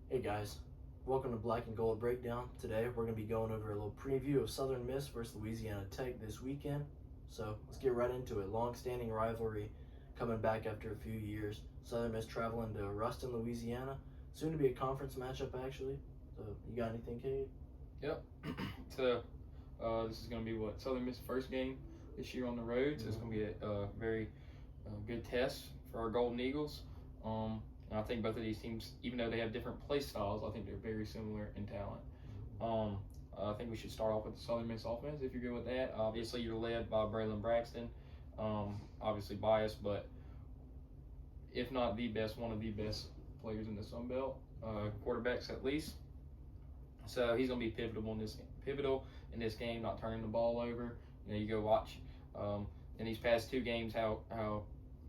Hey guys, welcome to Black and Gold Breakdown. Today we're going to be going over a little preview of Southern Miss versus Louisiana Tech this weekend. So let's get right into it. Long-standing rivalry coming back after a few years. Southern Miss traveling to Ruston, Louisiana. Soon to be a conference matchup actually. So you got anything, Kate? Yep. This is going to be Southern Miss first game this year on the road. So it's going to be a very good test for our Golden Eagles. And I think both of these teams, even though they have different play styles, I think they're very similar in talent. I think we should start off with the Southern Miss offense, if you're good with that. Obviously, you're led by Braylon Braxton. Obviously biased, but if not the best, one of the best players in the Sun Belt, quarterbacks at least. So he's going to be pivotal in this game, not turning the ball over. You go watch in these past two games how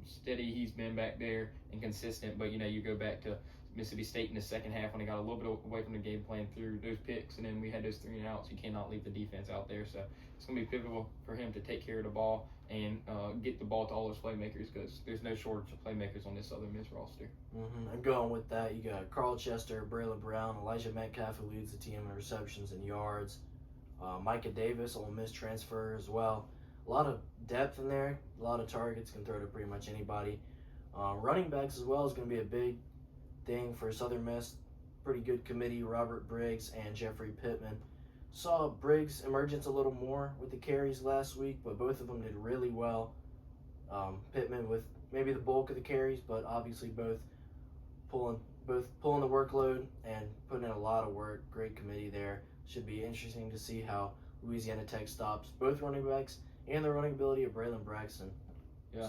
steady he's been back there and consistent. But you go back to Mississippi State in the second half when they got a little bit away from the game plan through those picks, and then we had those 3 and outs. You cannot leave the defense out there. So it's going to be pivotal for him to take care of the ball and get the ball to all those playmakers, because there's no shortage of playmakers on this Southern Miss roster. And going with that, you got Carl Chester, Braylon Brown, Elijah Metcalf, who leads the team in receptions and yards. Micah Davis, Ole Miss transfer as well. A lot of depth in there, a lot of targets, can throw to pretty much anybody. Running backs as well is going to be a big thing for Southern Miss. Pretty good committee, Robert Briggs and Jeffrey Pittman. Saw Briggs' emergence a little more with the carries last week, but both of them did really well. Pittman with maybe the bulk of the carries, but obviously both pulling the workload and putting in a lot of work. Great committee there. Should be interesting to see how Louisiana Tech stops both running backs and the running ability of Braylon Braxton. Yeah.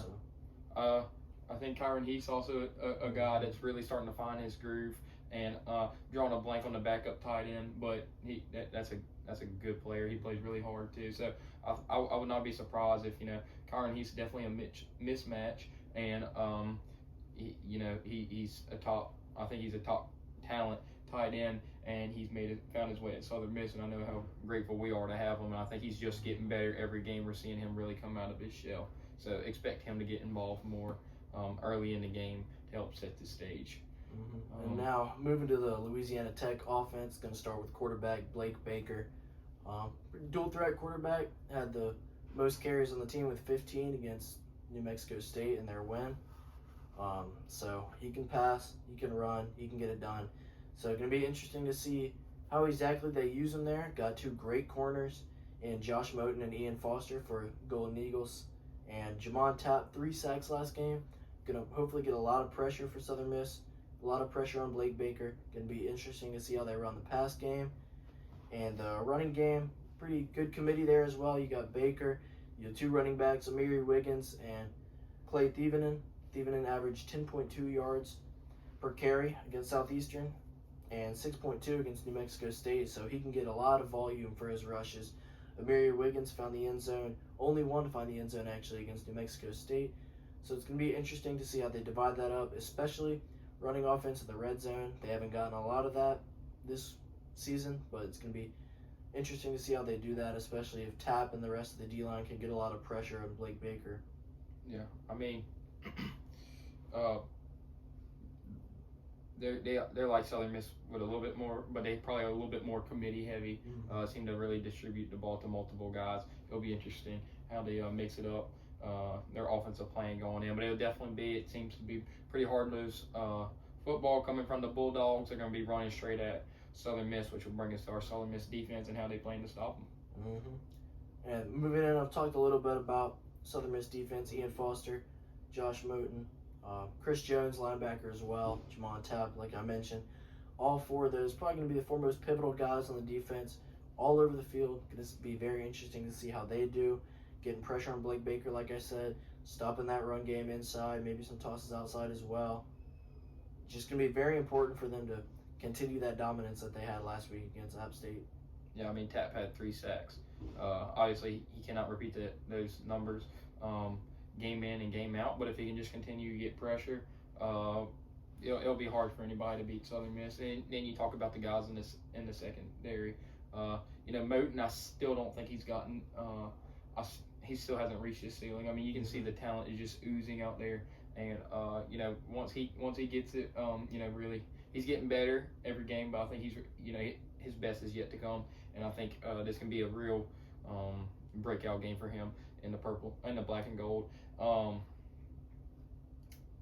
So. I think Kyron Heath's also a guy that's really starting to find his groove, and drawing a blank on the backup tight end, but that's a good player. He plays really hard too. So I would not be surprised if Kyron Heath's definitely a mismatch, and he's a top. I think he's a top talent tight end, and he's found his way at Southern Miss, and I know how grateful we are to have him. And I think he's just getting better every game. We're seeing him really come out of his shell. So expect him to get involved more early in the game to help set the stage. And now moving to the Louisiana Tech offense, going to start with quarterback Blake Baker. Dual threat quarterback, had the most carries on the team with 15 against New Mexico State in their win. So he can pass, he can run, he can get it done. So it's going to be interesting to see how exactly they use him there. Got 2 great corners in Josh Moten and Ian Foster for Golden Eagles. And Jamon Tapp, 3 sacks last game. Going to hopefully get a lot of pressure for Southern Miss. A lot of pressure on Blake Baker. Going to be interesting to see how they run the pass game. And the running game, pretty good committee there as well. You got Baker. You have 2 running backs, Amiri Wiggins and Clay Thievenin. Thievenin averaged 10.2 yards per carry against Southeastern and 6.2 against New Mexico State. So he can get a lot of volume for his rushes. Amiri Wiggins found the end zone. Only one to find the end zone actually against New Mexico State. So it's going to be interesting to see how they divide that up, especially running offense in the red zone. They haven't gotten a lot of that this season, but it's going to be interesting to see how they do that, especially if Tapp and the rest of the D-line can get a lot of pressure on Blake Baker. Yeah, I mean, they're like Southern Miss with a little bit more, but they probably are a little bit more committee heavy. Seem to really distribute the ball to multiple guys. It'll be interesting how they mix it up. Their offensive plan going in, but it seems to be pretty hard-nosed football coming from the Bulldogs. They're going to be running straight at Southern Miss, which will bring us to our Southern Miss defense and how they plan to stop them. And moving in, I've talked a little bit about Southern Miss defense. Ian Foster, Josh Moten, Chris Jones, linebacker as well, Jamon Tapp, like I mentioned. All 4 of those probably going to be the 4 most pivotal guys on the defense all over the field. Going to be very interesting to see how they do. Getting pressure on Blake Baker, like I said, stopping that run game inside, maybe some tosses outside as well. Just going to be very important for them to continue that dominance that they had last week against App State. Yeah, I mean, Tapp had 3 sacks. Obviously, he cannot repeat those numbers game in and game out, but if he can just continue to get pressure, it'll be hard for anybody to beat Southern Miss. And then you talk about the guys in the secondary. Moten, I still don't think he's gotten he still hasn't reached his ceiling. I mean, you can see the talent is just oozing out there, and once he gets it, really he's getting better every game, but I think his best is yet to come, and I think this can be a real breakout game for him in the purple and the black and gold.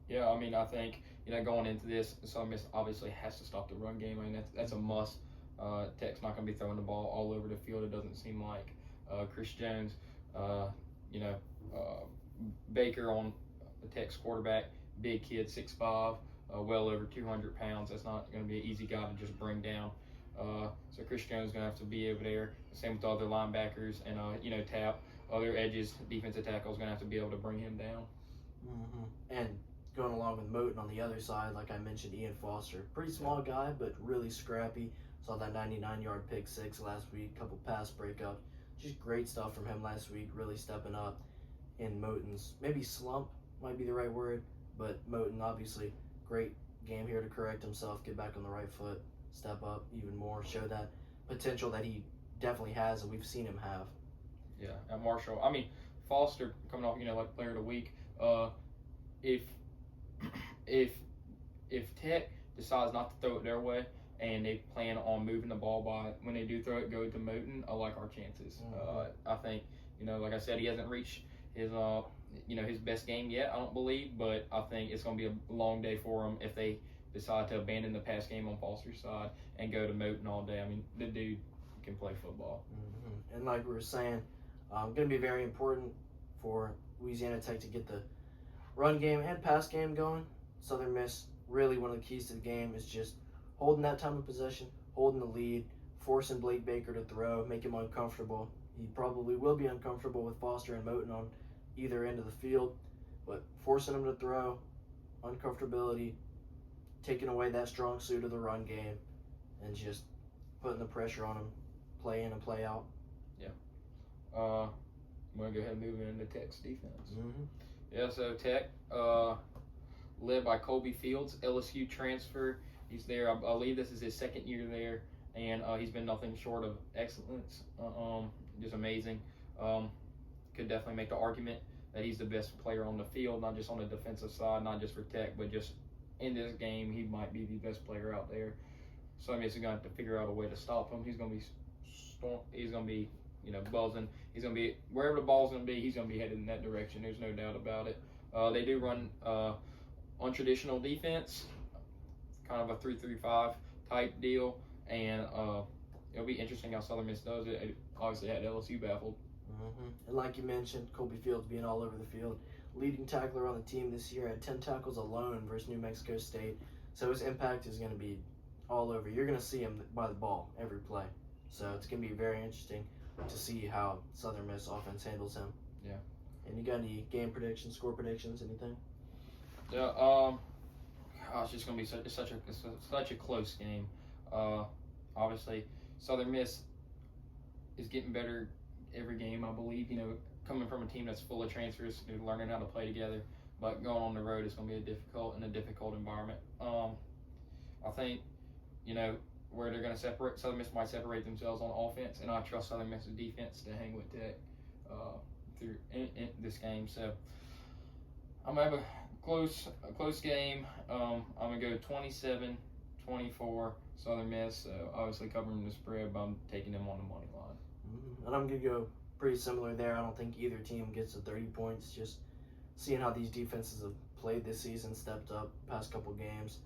Yeah, I mean, I think going into this, Southern Miss obviously has to stop the run game. I mean, that's a must. Tech's not going to be throwing the ball all over the field. It doesn't seem like Chris Jones, Baker on the Tech's quarterback, big kid, 6'5", well over 200 pounds. That's not going to be an easy guy to just bring down. So Chris Jones is going to have to be over there. Same with the other linebackers and Tap, other edges, defensive tackle is going to have to be able to bring him down. Mm-hmm. And going along with Moten on the other side, like I mentioned, Ian Foster, pretty small guy, but really scrappy. Saw that 99-yard pick six last week, couple pass breakups. Just great stuff from him last week, really stepping up in Moten's maybe slump might be the right word, but Moten obviously great game here to correct himself, get back on the right foot, step up even more, show that potential that he definitely has and we've seen him have. Yeah, and Marshall, I mean, Foster coming off, like player of the week. If Tech decides not to throw it their way and they plan on moving the ball by when they do throw it, go to Moten, I like our chances. I think, like I said, he hasn't reached his his best game yet, I don't believe, but I think it's going to be a long day for him if they decide to abandon the pass game on Foster's side and go to Moten all day. I mean, the dude can play football. Mm-hmm. And like we were saying, going to be very important for Louisiana Tech to get the run game and pass game going. Southern Miss, really one of the keys to the game is just holding that time of possession, holding the lead, forcing Blake Baker to throw, make him uncomfortable. He probably will be uncomfortable with Foster and Moten on either end of the field, but forcing him to throw, uncomfortability, taking away that strong suit of the run game, and just putting the pressure on him, play in and play out. Yeah. I'm going to go ahead and move into Tech's defense. Mm-hmm. Yeah, so Tech, led by Colby Fields, LSU transfer. He's there. I believe this is his second year there, and he's been nothing short of excellence. Just amazing. Could definitely make the argument that he's the best player on the field, not just on the defensive side, not just for Tech, but just in this game, he might be the best player out there. So I mean, he's going to have to figure out a way to stop him. He's going to be buzzing. He's going to be wherever the ball's going to be. He's going to be headed in that direction. There's no doubt about it. They do run untraditional defense, kind of a 3-3-5 type deal, and it'll be interesting how Southern Miss does it. It obviously had LSU baffled. Mm-hmm. And like you mentioned, Colby Fields being all over the field, leading tackler on the team this year, had 10 tackles alone versus New Mexico State. So his impact is going to be all over. You're going to see him by the ball every play. So it's going to be very interesting to see how Southern Miss offense handles him. Yeah. And you got any game predictions, score predictions, anything? Yeah. It's just going to be such a close game. Obviously, Southern Miss is getting better every game, I believe. Coming from a team that's full of transfers, learning how to play together. But going on the road is going to be a difficult environment. I think, where they're going to separate, Southern Miss might separate themselves on offense, and I trust Southern Miss's defense to hang with Tech through in this game. So I'm going to have a close game. I'm going to go 27-24 Southern Miss. So obviously covering the spread, but I'm taking them on the money line. Mm-hmm. And I'm going to go pretty similar there. I don't think either team gets to 30 points. Just seeing how these defenses have played this season, stepped up past couple games.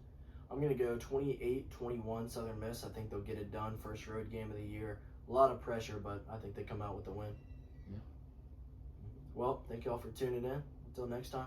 I'm going to go 28-21 Southern Miss. I think they'll get it done. First road game of the year. A lot of pressure, but I think they come out with the win. Yeah. Well, thank you all for tuning in. Until next time.